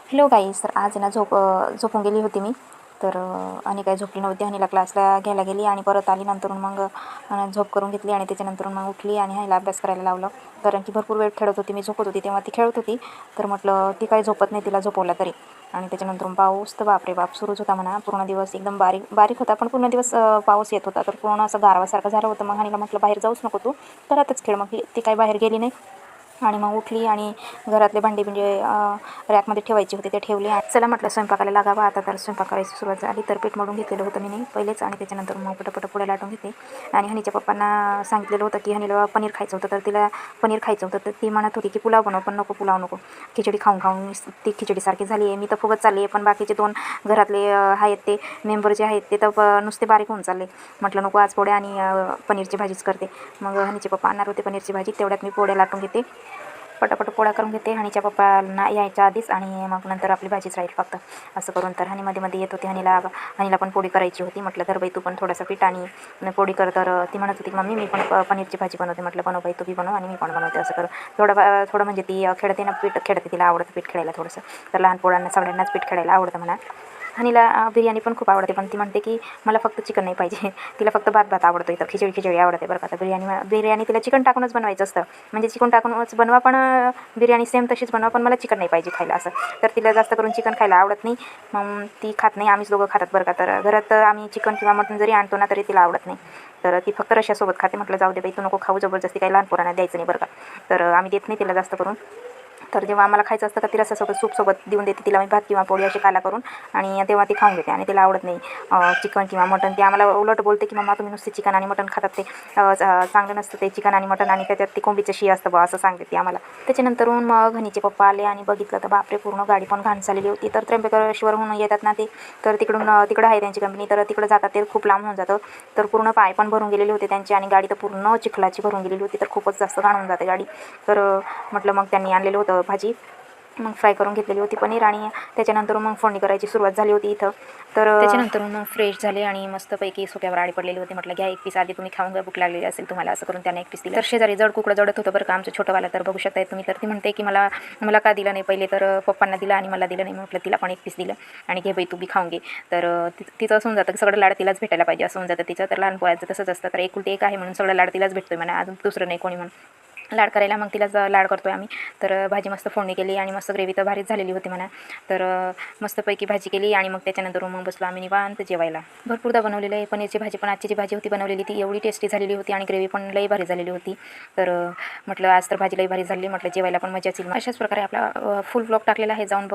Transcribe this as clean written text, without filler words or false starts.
Hello गाईस, तर आज ना झोपून गेली होती मी. तर आणि काही झोपली नव्हती. हनीला क्लासला घ्यायला गेली आणि परत आली. नंतर मग झोप करून घेतली आणि त्याच्यानंतर मग उठली आणि हनीला अभ्यास करायला लावलं. कारण की भरपूर वेळ खेळत होती. मी झोपत होती तेव्हा ती खेळत होती. तर म्हटलं ती काही झोपत नाही, तिला झोपवला तरी. आणि त्याच्यानंतर पाऊस तर बापरे बाप सुरूच होता म्हणा. पूर्ण दिवस एकदम बारीक बारीक होता, पण पूर्ण दिवस पाऊस येत होता. तर पूर्ण असं गारवासारखं झालं होतं. मग हनीला म्हटलं बाहेर जाऊच नको तू, घरातच खेळ. मग ती काही बाहेर गेली नाही. आणि मग उठली आणि घरातले भांडी म्हणजे रॅकमध्ये ठेवायची होती ते ठेवली. आणि चला म्हटलं स्वयंपाकाला लागावा आता. तर स्वयंपाक करायची सुरुवात झाली. तर पीठ मळून घेतलेलं होतं मी नाही पहिलेच. आणि त्याच्यानंतर मग पटापट पुढे लाटून घेते. आणि हनीच्या पप्पांना सांगितलेलं होतं की हनीला पनीर खायचं होतं. तर तिला पनीर खायचं होतं. तर ती म्हणत होती की पुलाव बनव, पण नको पुलाव नको. खिचडी खाऊन खाऊन ती खिचडीसारखी झाली आहे. मी तर फुगत चालली आहे, पण बाकीचे दोन घरातले आहेत ते मेंबर जे आहेत ते तर नुसते बारीक होऊन चालले. म्हटलं नको, आज पोळ्या आणि पनीरची भाजीच करते. मग हनीचे पप्पा आणणार होते पनीरची भाजी, तेवढ्यात मी पोळ्या लाटून घेते. पटापट पोळ्या करून घेते हनीच्या पप्पांना यायच्या आधीच. आणि मग नंतर आपली भाजीच राहील फक्त असं करून. तर हनी मध्ये येत होती. हनीला पण पोळी करायची होती. म्हटलं तर बाई तू पण थोडासा पीठ आणि पोळी कर. तर ती म्हणत होती मम्मी मी पण पनीरची भाजी बनवते. म्हटलं बनव बाई, तू बी बनव आणि मी पण बनवते. असं करून थोडं म्हणजे ती खेळते ना, पीठ खेळते, तिला आवडतं पीठ खेळायला थोडंसं. तर लहान पोरांना सगळ्यांनाच पीठ खेळायला आवडतं म्हणा. हनीला बिर्याणी पण खूप आवडते, पण ती म्हणते की मला फक्त चिकन नाही पाहिजे. तिला फक्त भात आवडतो. इथं खिचडी आवडते बरं का. तर बिर्याणी तिला चिकन टाकूनच बनवायचं असतं. म्हणजे चिकन टाकूनच बनवा, पण बिर्याणी सेम तशीच बनवा, पण मला चिकन नाही पाहिजे खायला असं. तर तिला जास्त करून चिकन खायला आवडत नाही. मग ती खात नाही. आम्हीच दोघं खातात बरं का. तर घरात आम्ही चिकन किंवा मटण जरी आणतो ना, तरी तिला आवडत नाही. तर ती फक्त रश्श्यासोबत खाते. म्हटलं जाऊ दे बाई, तू नको खाऊ जबरदस्ती, काही लहान पोरांना द्यायचं नाही बरं का. तर आम्ही देत नाही तिला जास्त करून. तर जेव्हा आम्हाला खायचं असतं का ती रस्स्यासोबत सूपसोबत देऊन देते तिला मी भात किंवा पोळी अशी काला करून. आणि तेव्हा ती खाऊन घेते. आणि तिला आवडत नाही चिकन किंवा मटण. ती आम्हाला उलट बोलते की मम्मा तुम्ही नुसते चिकन आणि मटण खातात, ते चांगलं नसतं ते चिकन आणि मटण, आणि त्याच्यात ती कोंबडीचं शी असतं बा, असं सांगते ती आम्हाला. त्याच्यानंतरून मग हनीचे पप्पा आले आणि बघितलं तर बापरे पूर्ण गाडी पण घाण झालेली होती. तर त्र्यंबकेश्वरहून येतात ना ते, तर तिकडं आहे त्यांची कंपनी. तर तिकडं जातात ते खूप लांब होऊन जातं. तर पूर्ण पाय पण भरून गेलेले होते त्यांचे. आणि गाडी तर पूर्ण चिखलाची भरून गेलेली होती. तर खूपच जास्त घाण होऊन जाते गाडी. तर म्हटलं मग त्यांनी आणलेलं होतं भाजी, मग फ्राय करून घेतलेली होती पनीर. आणि त्याच्यानंतर मग फोडणी करायची सुरुवात झाली होती इथं. तर त्याच्यानंतर मग फ्रेश झाले आणि मस्तपैकी सुक्यावर आडी पडलेली होती. म्हटलं घ्या एक पीस, आधी तुम्ही खाऊन घ्या, भूक लागलेली असेल तुम्हाला, असं करून त्याने एक पीस दिलं. तर शेजारी जड कुकडं जडत होतं बरं का आमचं छोटंवाला. तर बघू शकताय तुम्ही. तर ती म्हणते की मला का दिलं नाही पहिले. तर पप्पांना दिलं आणि मला दिलं नाही. म्हटलं तिला पण एक पीस दिलं आणि घे बाई तू बी खाऊन घे. तर तिचं असं होऊन जातं की सगळं लाड तिलाच भेटायला पाहिजे असं होऊन जातं तिचं. तर लहान पोराचं तसंच असतं. तर एकुलती एक आहे म्हणून सगळं लाड तिलाच भेटतोय म्हणा, अजून दुसरं नाही कोणी म्हणून. लाड करायला मग तिलाच लाड करतोय आम्ही. तर भाजी मस्त फोडणी केली आणि मस्त ग्रेव्ही तर भारीच झालेली होती म्हणा. तर मस्तपैकी भाजी केली आणि मग त्याच्यानंतर मग बसलो आम्ही निवांत जेवायला. भरपूरदा बनवलेलं आहे पनीरची भाजी, पण आजची जी भाजी होती बनवलेली ती एवढी टेस्टी झालेली होती आणि ग्रेव्ही पण लई भारी झालेली होती. तर म्हटलं आज तर भाजी लई भारी झाली, म्हटलं जेवायला पण मजाच येईल. अशाच प्रकारे आपला फुल ब्लॉग टाकलेला आहे, जाऊन